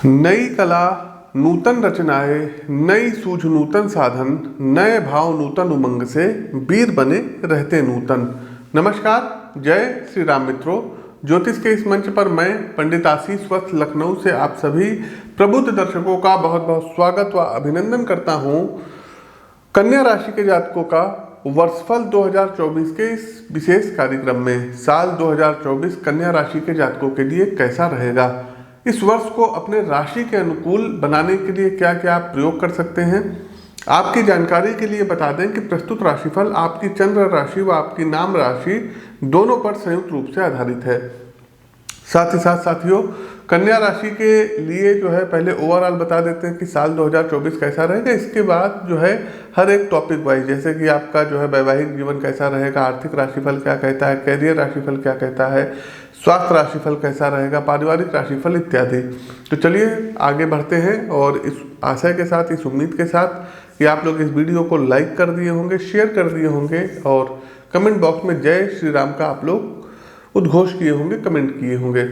नई कला नूतन रचनाएं, नई सूझ नूतन साधन, नए भाव नूतन उमंग से वीर बने रहते नूतन। नमस्कार, जय श्री राम मित्रों। ज्योतिष के इस मंच पर मैं पंडित आशीष वत्स लखनऊ से आप सभी प्रबुद्ध दर्शकों का बहुत बहुत स्वागत व अभिनंदन करता हूं। कन्या राशि के जातकों का वर्षफल 2024 के इस विशेष कार्यक्रम में साल 2024 कन्या राशि के जातकों के लिए कैसा रहेगा, इस वर्ष को अपने राशि के अनुकूल बनाने के लिए क्या क्या आप प्रयोग कर सकते हैं, आपकी जानकारी के लिए बता दें कि प्रस्तुत राशिफल आपकी चंद्र राशि व आपकी नाम राशि दोनों पर संयुक्त रूप से आधारित है। साथ ही साथ साथियों, कन्या राशि के लिए जो है पहले ओवरऑल बता देते हैं कि साल 2024 कैसा रहेगा। इसके बाद जो है हर एक टॉपिक वाइज, जैसे कि आपका जो है वैवाहिक जीवन कैसा रहेगा, आर्थिक राशिफल क्या कहता है, कैरियर राशिफल क्या कहता है, स्वास्थ्य राशिफल कैसा रहेगा, पारिवारिक राशिफल इत्यादि। तो चलिए आगे बढ़ते हैं और इस आशय के साथ, इस उम्मीद के साथ कि आप लोग इस वीडियो को लाइक कर दिए होंगे, शेयर कर दिए होंगे और कमेंट बॉक्स में जय श्री राम का आप लोग उद्घोष किए होंगे, कमेंट किए होंगे।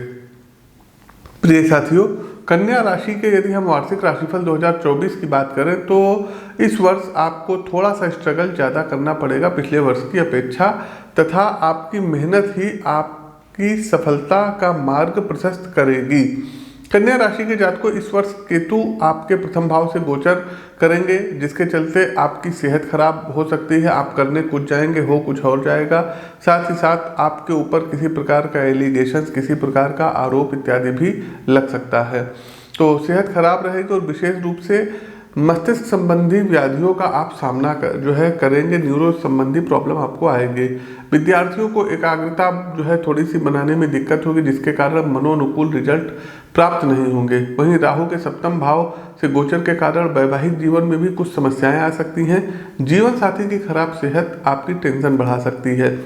प्रिय साथियों, कन्या राशि के यदि हम वार्षिक राशिफल 2024 की बात करें तो इस वर्ष आपको थोड़ा सा स्ट्रगल ज़्यादा करना पड़ेगा पिछले वर्ष की अपेक्षा, तथा आपकी मेहनत ही आपकी सफलता का मार्ग प्रशस्त करेगी। कन्या राशि के जातकों इस वर्ष केतु आपके प्रथम भाव से गोचर करेंगे, जिसके चलते आपकी सेहत खराब हो सकती है, आप करने कुछ जाएंगे हो कुछ और जाएगा। साथ ही साथ आपके ऊपर किसी प्रकार का एलिगेशंस, किसी प्रकार का आरोप इत्यादि भी लग सकता है। तो सेहत खराब रहेगी और विशेष रूप से मस्तिष्क संबंधी व्याधियों का आप सामना जो है करेंगे, न्यूरो संबंधी प्रॉब्लम आपको आएंगे। विद्यार्थियों को एकाग्रता जो है थोड़ी सी बनाने में दिक्कत होगी, जिसके कारण मनोनुकूल रिजल्ट प्राप्त नहीं होंगे। वहीं राहु के सप्तम भाव से गोचर के कारण वैवाहिक जीवन में भी कुछ समस्याएं आ सकती हैं। जीवन साथी की खराब सेहत आपकी टेंशन बढ़ा सकती है।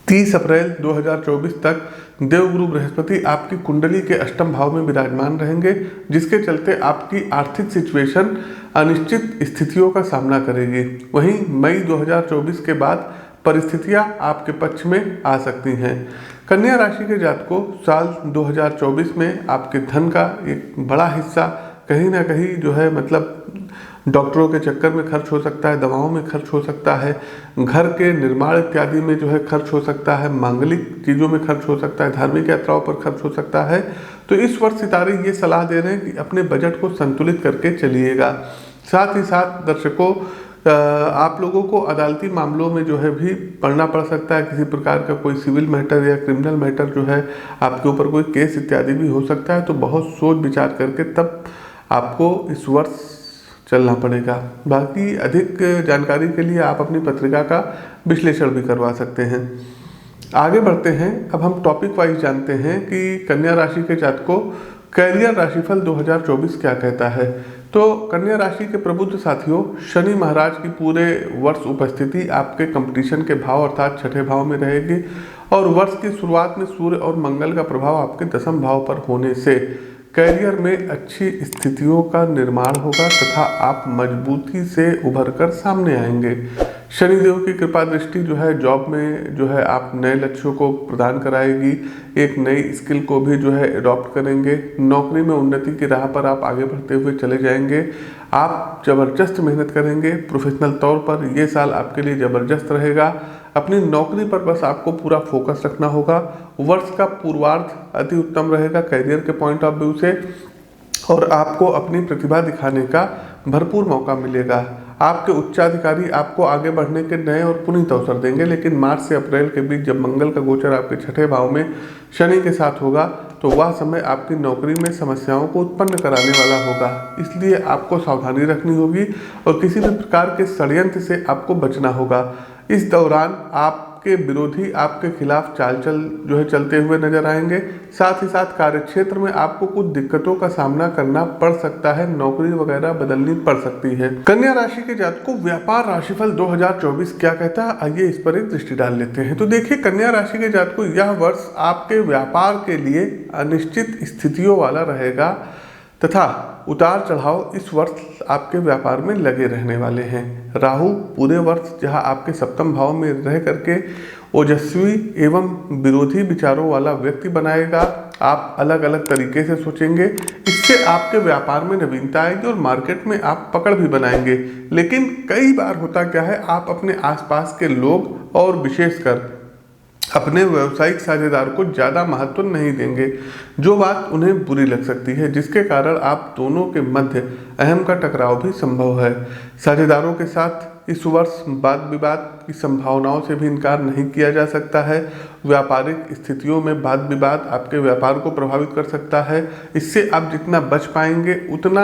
30 अप्रैल 2024 तक देवगुरु बृहस्पति आपकी कुंडली के अष्टम भाव में विराजमान रहेंगे, जिसके चलते आपकी आर्थिक सिचुएशन अनिश्चित स्थितियों का सामना करेगी। वहीं मई 2024 के बाद परिस्थितियां आपके पक्ष में आ सकती हैं। कन्या राशि के जातकों साल 2024 में आपके धन का एक बड़ा हिस्सा कहीं ना कहीं जो है मतलब डॉक्टरों के चक्कर में खर्च हो सकता है, दवाओं में खर्च हो सकता है, घर के निर्माण इत्यादि में जो है खर्च हो सकता है, मांगलिक चीज़ों में खर्च हो सकता है, धार्मिक यात्राओं पर खर्च हो सकता है। तो इस वर्ष सितारे ये सलाह दे रहे हैं कि अपने बजट को संतुलित करके चलिएगा। साथ ही साथ दर्शकों, आप लोगों को अदालती मामलों में जो है भी पढ़ना पड़ सकता है। किसी प्रकार का कोई सिविल मैटर या क्रिमिनल मैटर जो है आपके ऊपर कोई केस इत्यादि भी हो सकता है। तो बहुत सोच विचार करके तब आपको इस वर्ष चलना पड़ेगा। बाकी अधिक जानकारी के लिए आप अपनी पत्रिका का विश्लेषण भी करवा सकते हैं। आगे बढ़ते हैं। अब हम टॉपिक वाइज जानते हैं कि कन्या राशि के जातकों कैरियर राशिफल 2024 क्या कहता है। तो कन्या राशि के प्रबुद्ध साथियों, शनि महाराज की पूरे वर्ष उपस्थिति आपके कंपटीशन के भाव अर्थात छठे भाव में रहेगी और वर्ष की शुरुआत में सूर्य और मंगल का प्रभाव आपके दसम भाव पर होने से कैरियर में अच्छी स्थितियों का निर्माण होगा तथा आप मजबूती से उभर कर सामने आएंगे। शनिदेव की कृपा दृष्टि जो है जॉब में जो है आप नए लक्ष्यों को प्रदान कराएगी, एक नई स्किल को भी जो है अडॉप्ट करेंगे। नौकरी में उन्नति की राह पर आप आगे बढ़ते हुए चले जाएंगे। आप जबरदस्त मेहनत करेंगे प्रोफेशनल तौर पर। ये साल आपके लिए जबरदस्त रहेगा। अपनी नौकरी पर बस आपको पूरा फोकस रखना होगा। वर्ष का पूर्वार्ध अति उत्तम रहेगा कैरियर के पॉइंट ऑफ व्यू से और आपको अपनी प्रतिभा दिखाने का भरपूर मौका मिलेगा। आपके उच्चाधिकारी आपको आगे बढ़ने के नए और पुनीत अवसर देंगे, लेकिन मार्च से अप्रैल के बीच जब मंगल का गोचर आपके छठे भाव में शनि के साथ होगा तो वह समय आपकी नौकरी में समस्याओं को उत्पन्न कराने वाला होगा। इसलिए आपको सावधानी रखनी होगी और किसी भी प्रकार के षड्यंत्र से आपको बचना होगा। इस दौरान आपके विरोधी आपके खिलाफ चाल जो है चलते हुए नजर आएंगे। साथ ही साथ कार्यक्षेत्र में आपको कुछ दिक्कतों का सामना करना पड़ सकता है, नौकरी वगैरह बदलनी पड़ सकती है। कन्या राशि के जातकों व्यापार राशिफल 2024 क्या कहता है, आइए इस पर एक दृष्टि डाल लेते हैं। तो देखिए कन्या राशि के जातकों यह वर्ष आपके व्यापार के लिए अनिश्चित स्थितियों वाला रहेगा तथा उतार चढ़ाव इस वर्ष आपके व्यापार में लगे रहने वाले हैं। राहु पूरे वर्ष जहां आपके सप्तम भाव में रह करके ओजस्वी एवं विरोधी विचारों वाला व्यक्ति बनाएगा आप अलग अलग तरीके से सोचेंगे। इससे आपके व्यापार में नवीनता आएगी और मार्केट में आप पकड़ भी बनाएंगे। लेकिन कई बार होता क्या है, आप अपने आसपास के लोग और विशेषकर अपने व्यावसायिक साझेदार को ज़्यादा महत्व नहीं देंगे, जो बात उन्हें बुरी लग सकती है, जिसके कारण आप दोनों के मध्य अहम का टकराव भी संभव है। साझेदारों के साथ इस वर्ष वाद विवाद की संभावनाओं से भी इनकार नहीं किया जा सकता है। व्यापारिक स्थितियों में वाद विवाद आपके व्यापार को प्रभावित कर सकता है। इससे आप जितना बच पाएंगे उतना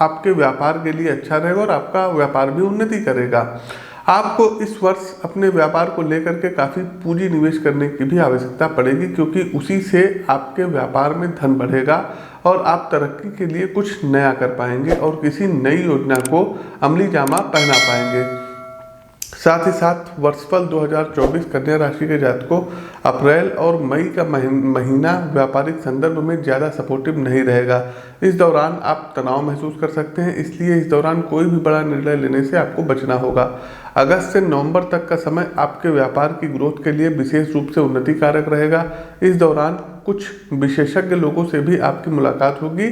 आपके व्यापार के लिए अच्छा रहेगा और आपका व्यापार भी उन्नति करेगा। आपको इस वर्ष अपने व्यापार को लेकर के काफ़ी पूंजी निवेश करने की भी आवश्यकता पड़ेगी, क्योंकि उसी से आपके व्यापार में धन बढ़ेगा और आप तरक्की के लिए कुछ नया कर पाएंगे और किसी नई योजना को अमली जामा पहना पाएंगे। साथ ही साथ वर्षफल 2024 कन्या राशि के जातकों, अप्रैल और मई का महीना व्यापारिक संदर्भ में ज़्यादा सपोर्टिव नहीं रहेगा। इस दौरान आप तनाव महसूस कर सकते हैं, इसलिए इस दौरान कोई भी बड़ा निर्णय लेने से आपको बचना होगा। अगस्त से नवंबर तक का समय आपके व्यापार की ग्रोथ के लिए विशेष रूप से उन्नति कारक रहेगा। इस दौरान कुछ विशेषज्ञ लोगों से भी आपकी मुलाकात होगी,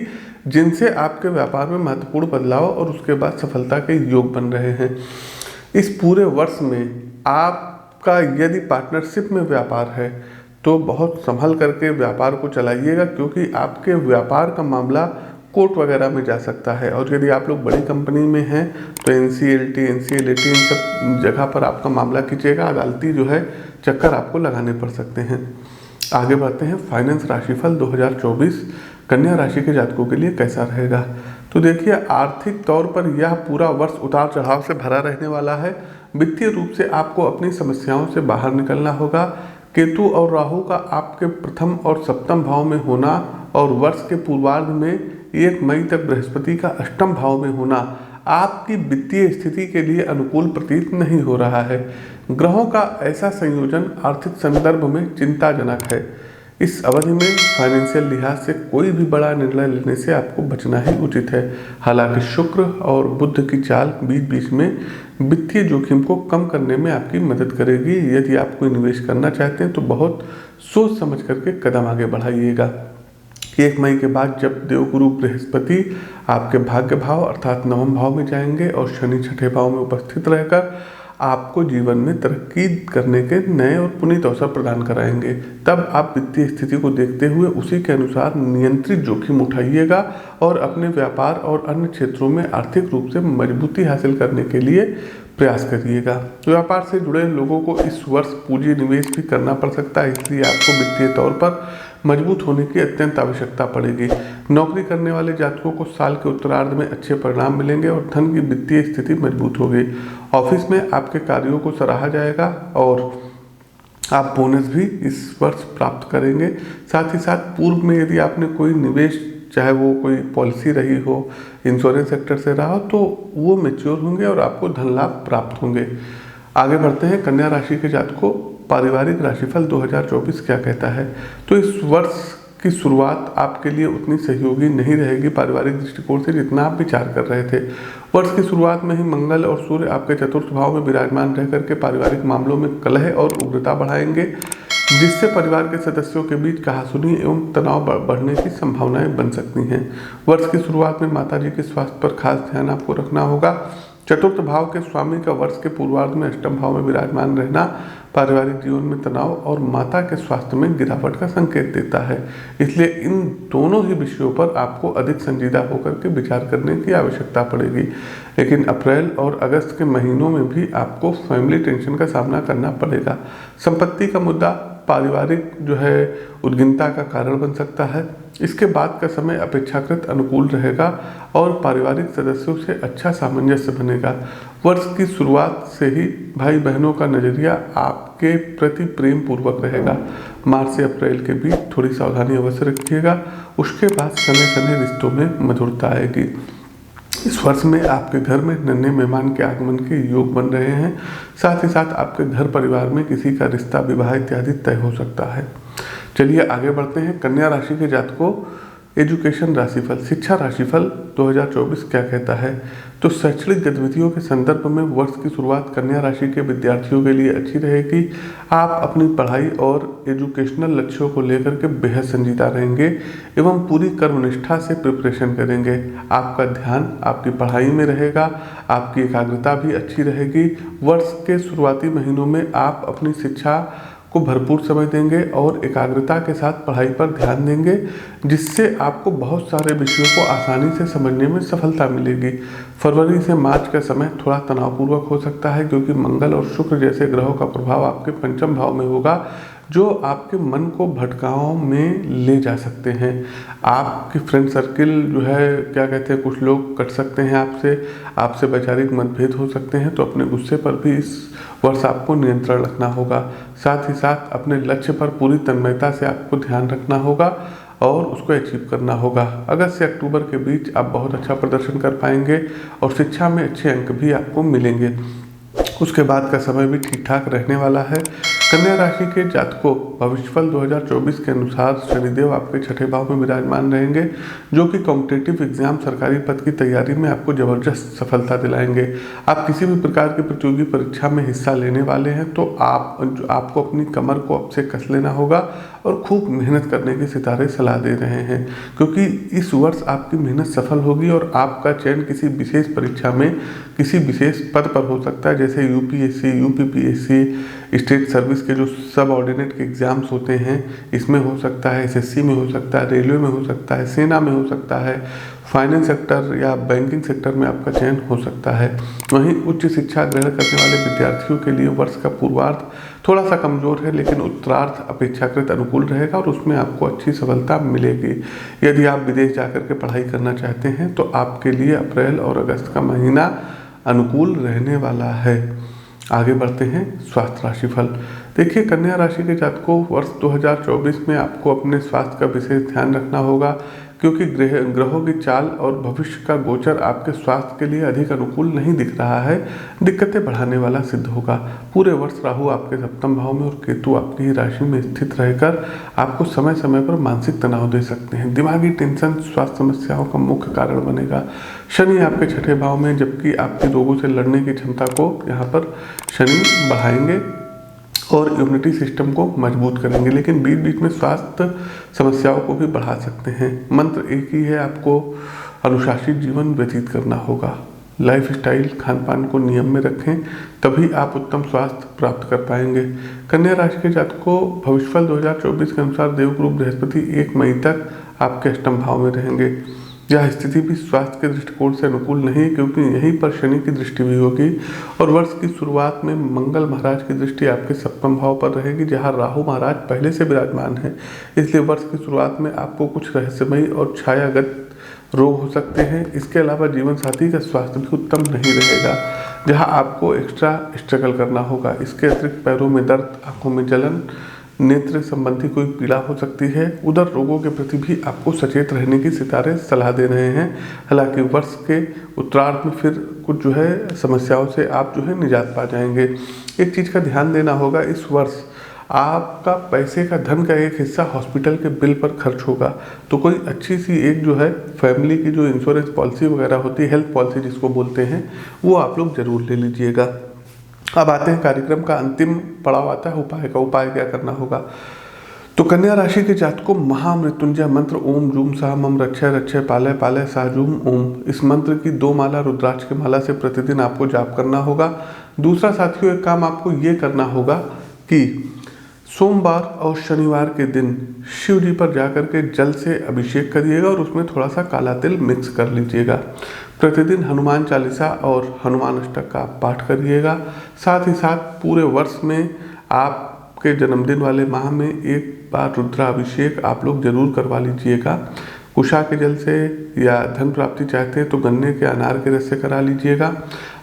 जिनसे आपके व्यापार में महत्वपूर्ण बदलाव और उसके बाद सफलता के योग बन रहे हैं। इस पूरे वर्ष में आपका यदि पार्टनरशिप में व्यापार है तो बहुत संभल करके व्यापार को चलाइएगा, क्योंकि आपके व्यापार का मामला कोर्ट वगैरह में जा सकता है। और यदि आप लोग बड़ी कंपनी में हैं तो NCLT, NCLAT इन सब जगह पर आपका मामला खींचेगा, अदालती जो है चक्कर आपको लगाने पड़ सकते हैं। आगे बढ़ते हैं, फाइनेंस राशिफल 2024 कन्या राशि के जातकों के लिए कैसा रहेगा। तो देखिए, आर्थिक तौर पर यह पूरा वर्ष उतार चढ़ाव से भरा रहने वाला है। वित्तीय रूप से आपको अपनी समस्याओं से बाहर निकलना होगा। केतु और राहु का आपके प्रथम और सप्तम भाव में होना और वर्ष के पूर्वार्ध में 1 मई तक बृहस्पति का अष्टम भाव में होना आपकी वित्तीय स्थिति के लिए अनुकूल प्रतीत नहीं हो रहा है। ग्रहों का ऐसा संयोजन आर्थिक संदर्भ में चिंताजनक है। इस अवधि में फाइनेंशियल लिहाज से कोई भी बड़ा निर्णय लेने से आपको बचना ही उचित है। हालांकि शुक्र और बुध की चाल बीच बीच में वित्तीय जोखिम को कम करने में आपकी मदद करेगी। यदि आप कोई निवेश करना चाहते हैं तो बहुत सोच समझ करके कदम आगे बढ़ाइएगा। 1 मई के बाद जब देवगुरु बृहस्पति आपके भाग्य भाव अर्थात नवम भाव में जाएंगे और शनि छठे भाव में उपस्थित रहकर आपको जीवन में तरक्की करने के नए और पुनीत अवसर प्रदान कराएंगे, तब आप वित्तीय स्थिति को देखते हुए उसी के अनुसार नियंत्रित जोखिम उठाइएगा और अपने व्यापार और अन्य क्षेत्रों में आर्थिक रूप से मजबूती हासिल करने के लिए प्रयास करिएगा। व्यापार से जुड़े लोगों को इस वर्ष पूंजी निवेश भी करना पड़ सकता है, इसलिए आपको वित्तीय तौर पर मजबूत होने की अत्यंत आवश्यकता पड़ेगी। नौकरी करने वाले जातकों को साल के उत्तरार्ध में अच्छे परिणाम मिलेंगे और धन की वित्तीय स्थिति मजबूत होगी। ऑफिस में आपके कार्यों को सराहा जाएगा और आप बोनस भी इस वर्ष प्राप्त करेंगे। साथ ही साथ पूर्व में यदि आपने कोई निवेश, चाहे वो कोई पॉलिसी रही हो, इंश्योरेंस सेक्टर से रहा हो, तो वो मैच्योर होंगे और आपको धन लाभ प्राप्त होंगे। आगे बढ़ते हैं, कन्या राशि के जातकों, पारिवारिक राशिफल 2024 क्या कहता है। तो इस वर्ष की शुरुआत आपके लिए उतनी सहयोगी नहीं रहेगी पारिवारिक दृष्टिकोण से जितना आप विचार कर रहे थे। वर्ष की शुरुआत में ही मंगल और सूर्य आपके चतुर्थ भाव में विराजमान रह करके पारिवारिक मामलों में कलह और उग्रता बढ़ाएंगे, जिससे परिवार के सदस्यों के बीच कहासुनी एवं तनाव बढ़ने की संभावनाएं बन सकती हैं। वर्ष की शुरुआत में माताजी के स्वास्थ्य पर खास ध्यान आपको रखना होगा। चतुर्थ भाव के स्वामी का वर्ष के पूर्वार्ध में अष्टम भाव में विराजमान रहना पारिवारिक जीवन में तनाव और माता के स्वास्थ्य में गिरावट का संकेत देता है। इसलिए इन दोनों ही विषयों पर आपको अधिक संजीदा होकर के विचार करने की आवश्यकता पड़ेगी। लेकिन अप्रैल और अगस्त के महीनों में भी आपको फैमिली टेंशन का सामना करना पड़ेगा। संपत्ति का मुद्दा पारिवारिक जो है उद्विग्नता का कारण बन सकता है। इसके बाद का समय अपेक्षाकृत अनुकूल रहेगा और पारिवारिक सदस्यों से अच्छा सामंजस्य बनेगा। वर्ष की शुरुआत से ही भाई बहनों का नज़रिया आपके प्रति प्रेम पूर्वक रहेगा। मार्च से अप्रैल के बीच थोड़ी सावधानी अवश्य रखिएगा, उसके बाद समय समय रिश्तों में मधुरता आएगी। इस वर्ष में आपके घर में नन्हे मेहमान के आगमन के योग बन रहे हैं। साथ ही साथ आपके घर परिवार में किसी का रिश्ता, विवाह इत्यादि तय हो सकता है। चलिए आगे बढ़ते हैं, कन्या राशि के जातकों, एजुकेशन राशिफल, शिक्षा राशिफल 2024 क्या कहता है? तो शैक्षणिक गतिविधियों के संदर्भ में वर्ष की शुरुआत कन्या राशि के विद्यार्थियों के लिए अच्छी रहेगी। आप अपनी पढ़ाई और एजुकेशनल लक्ष्यों को लेकर के बेहद संजीदा रहेंगे एवं पूरी कर्मनिष्ठा से प्रिपरेशन करेंगे। आपका ध्यान आपकी पढ़ाई में रहेगा, आपकी एकाग्रता भी अच्छी रहेगी। वर्ष के शुरुआती महीनों में आप अपनी शिक्षा को भरपूर समय देंगे और एकाग्रता के साथ पढ़ाई पर ध्यान देंगे, जिससे आपको बहुत सारे विषयों को आसानी से समझने में सफलता मिलेगी। फरवरी से मार्च का समय थोड़ा तनावपूर्वक हो सकता है, क्योंकि मंगल और शुक्र जैसे ग्रहों का प्रभाव आपके पंचम भाव में होगा, जो आपके मन को भटकाव में ले जा सकते हैं। आपकी फ्रेंड सर्किल जो है क्या कहते हैं, कुछ लोग कट सकते हैं आपसे वैचारिक मतभेद हो सकते हैं, तो अपने गुस्से पर भी इस वर्ष आपको नियंत्रण रखना होगा। साथ ही साथ अपने लक्ष्य पर पूरी तन्मयता से आपको ध्यान रखना होगा और उसको अचीव करना होगा। अगस्त से अक्टूबर के बीच आप बहुत अच्छा प्रदर्शन कर पाएंगे और शिक्षा में अच्छे अंक भी आपको मिलेंगे। उसके बाद का समय भी ठीक ठाक रहने वाला है। कन्या राशि के जातकों, भविष्यफल 2024 के अनुसार शनिदेव आपके छठे भाव में विराजमान रहेंगे, जो कि कॉम्पिटिटिव एग्जाम सरकारी पद की तैयारी में आपको जबरदस्त सफलता दिलाएंगे। आप किसी भी प्रकार की प्रतियोगी परीक्षा में हिस्सा लेने वाले हैं तो आपको अपनी कमर को अब से कस लेना होगा और खूब मेहनत करने की सितारे सलाह दे रहे हैं, क्योंकि इस वर्ष आपकी मेहनत सफल होगी और आपका चयन किसी विशेष परीक्षा में किसी विशेष पद पर हो सकता है, जैसे यूपीएससी, यूपीपीएससी, स्टेट सर्विस के जो सब ऑर्डिनेट के एग्जाम्स होते हैं, इसमें हो सकता है, एसएससी में हो सकता है, रेलवे में हो सकता है, सेना में हो सकता है, फाइनेंस सेक्टर या बैंकिंग सेक्टर में आपका चयन हो सकता है। वहीं उच्च शिक्षा ग्रहण करने वाले विद्यार्थियों के लिए वर्ष का पूर्वार्ध थोड़ा सा कमजोर है, लेकिन उत्तरार्ध अपेक्षाकृत अनुकूल रहेगा और उसमें आपको अच्छी सफलता मिलेगी। यदि आप विदेश जाकर के पढ़ाई करना चाहते हैं तो आपके लिए अप्रैल और अगस्त का महीना अनुकूल रहने वाला है। आगे बढ़ते हैं स्वास्थ्य राशिफल। देखिए, कन्या राशि के जातकों, वर्ष 2024 में आपको अपने स्वास्थ्य का विशेष ध्यान रखना होगा, क्योंकि ग्रहों की चाल और भविष्य का गोचर आपके स्वास्थ्य के लिए अधिक अनुकूल नहीं दिख रहा है, दिक्कतें बढ़ाने वाला सिद्ध होगा। पूरे वर्ष राहु आपके सप्तम भाव में और केतु आपकी ही राशि में स्थित रहकर आपको समय समय पर मानसिक तनाव दे सकते हैं। दिमागी टेंशन स्वास्थ्य समस्याओं का मुख्य कारण बनेगा। शनि आपके छठे भाव में, जबकि आपके रोगों से लड़ने की क्षमता को यहाँ पर शनि बढ़ाएंगे और इम्यूनिटी सिस्टम को मजबूत करेंगे, लेकिन बीच बीच में स्वास्थ्य समस्याओं को भी बढ़ा सकते हैं। मंत्र एक ही है, आपको अनुशासित जीवन व्यतीत करना होगा। लाइफ स्टाइल, खान पान को नियम में रखें, तभी आप उत्तम स्वास्थ्य प्राप्त कर पाएंगे। कन्या राशि के जातकों, भविष्यफल 2024 के अनुसार देवगुरु बृहस्पति 1 मई तक आपके अष्टम भाव में रहेंगे। यह स्थिति भी स्वास्थ्य के दृष्टिकोण से अनुकूल नहीं, क्योंकि यहीं पर शनि की दृष्टि भी होगी और वर्ष की शुरुआत में मंगल महाराज की दृष्टि आपके सप्तम भाव पर रहेगी, जहां राहु महाराज पहले से विराजमान है। इसलिए वर्ष की शुरुआत में आपको कुछ रहस्यमयी और छायागत रोग हो सकते हैं। इसके अलावा जीवन साथी का स्वास्थ्य भी उत्तम नहीं रहेगा, जहाँ आपको एक्स्ट्रा स्ट्रगल करना होगा। इसके अतिरिक्त पैरों में दर्द, आंखों में जलन, नेत्र संबंधी कोई पीड़ा हो सकती है। उधर रोगों के प्रति भी आपको सचेत रहने की सितारे सलाह दे रहे हैं। हालांकि वर्ष के उत्तरार्ध में फिर कुछ जो है समस्याओं से आप जो है निजात पा जाएंगे। एक चीज़ का ध्यान देना होगा, इस वर्ष आपका पैसे का धन का एक हिस्सा हॉस्पिटल के बिल पर खर्च होगा, तो कोई अच्छी सी एक जो है फैमिली की जो इंश्योरेंस पॉलिसी वगैरह होती है, हेल्थ पॉलिसी जिसको बोलते हैं, वो आप लोग जरूर ले लीजिएगा। अब आते हैं कार्यक्रम का अंतिम पड़ाव आता है उपाय का। उपाय क्या करना होगा? तो कन्या राशि के जातकों, महामृत्युंजय मंत्र ओम जूम सह मम रक्षय रक्षय पालय पालय साजूम ओम, इस मंत्र की 2 माला रुद्राक्ष की माला से प्रतिदिन आपको जाप करना होगा। दूसरा साथियों, एक काम आपको ये करना होगा कि सोमवार और शनिवार के दिन शिव जी पर जाकर के जल से अभिषेक करिएगा और उसमें थोड़ा सा काला तिल मिक्स कर लीजिएगा। प्रतिदिन हनुमान चालीसा और हनुमान अष्टक का पाठ करिएगा। साथ ही साथ पूरे वर्ष में आपके जन्मदिन वाले माह में एक बार रुद्राभिषेक आप लोग जरूर करवा लीजिएगा। कुशा के जल से, या धन प्राप्ति चाहते हैं तो गन्ने के अनार के रस से करा लीजिएगा।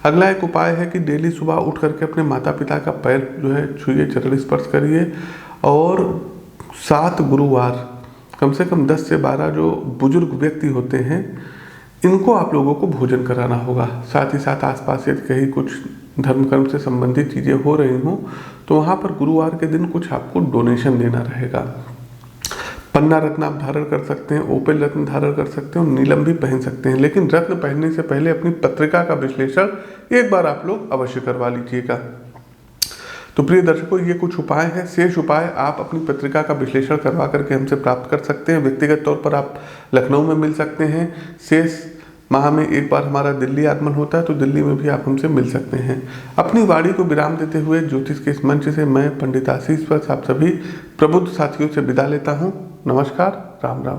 अगला एक उपाय है कि डेली सुबह उठ करके अपने माता पिता का पैर जो है छुइए, चरण स्पर्श करिए और 7 गुरुवार कम से कम 10 से 12 जो बुजुर्ग व्यक्ति होते हैं, इनको आप लोगों को भोजन कराना होगा। साथ ही साथ आसपास यदि कहीं कुछ धर्म कर्म से संबंधित चीज़ें हो रही हों तो वहाँ पर गुरुवार के दिन कुछ आपको डोनेशन देना रहेगा। पन्ना रत्न आप धारण कर सकते हैं, ओपेल रत्न धारण कर सकते हैं और नीलम भी पहन सकते हैं। लेकिन रत्न पहनने से पहले अपनी पत्रिका का विश्लेषण एक बार आप लोग अवश्य करवा लीजिएगा। तो प्रिय दर्शकों, ये कुछ उपाय हैं। शेष उपाय आप अपनी पत्रिका का विश्लेषण करवा करके हमसे प्राप्त कर सकते हैं। व्यक्तिगत तौर पर आप लखनऊ में मिल सकते हैं। शेष माह में एक बार हमारा दिल्ली आगमन होता है, तो दिल्ली में भी आप हमसे मिल सकते हैं। अपनी वाणी को विराम देते हुए ज्योतिष के इस मंच से मैं पंडित आशीष वत्स आप सभी प्रबुद्ध साथियों से विदा लेता हूँ। नमस्कार, राम राम।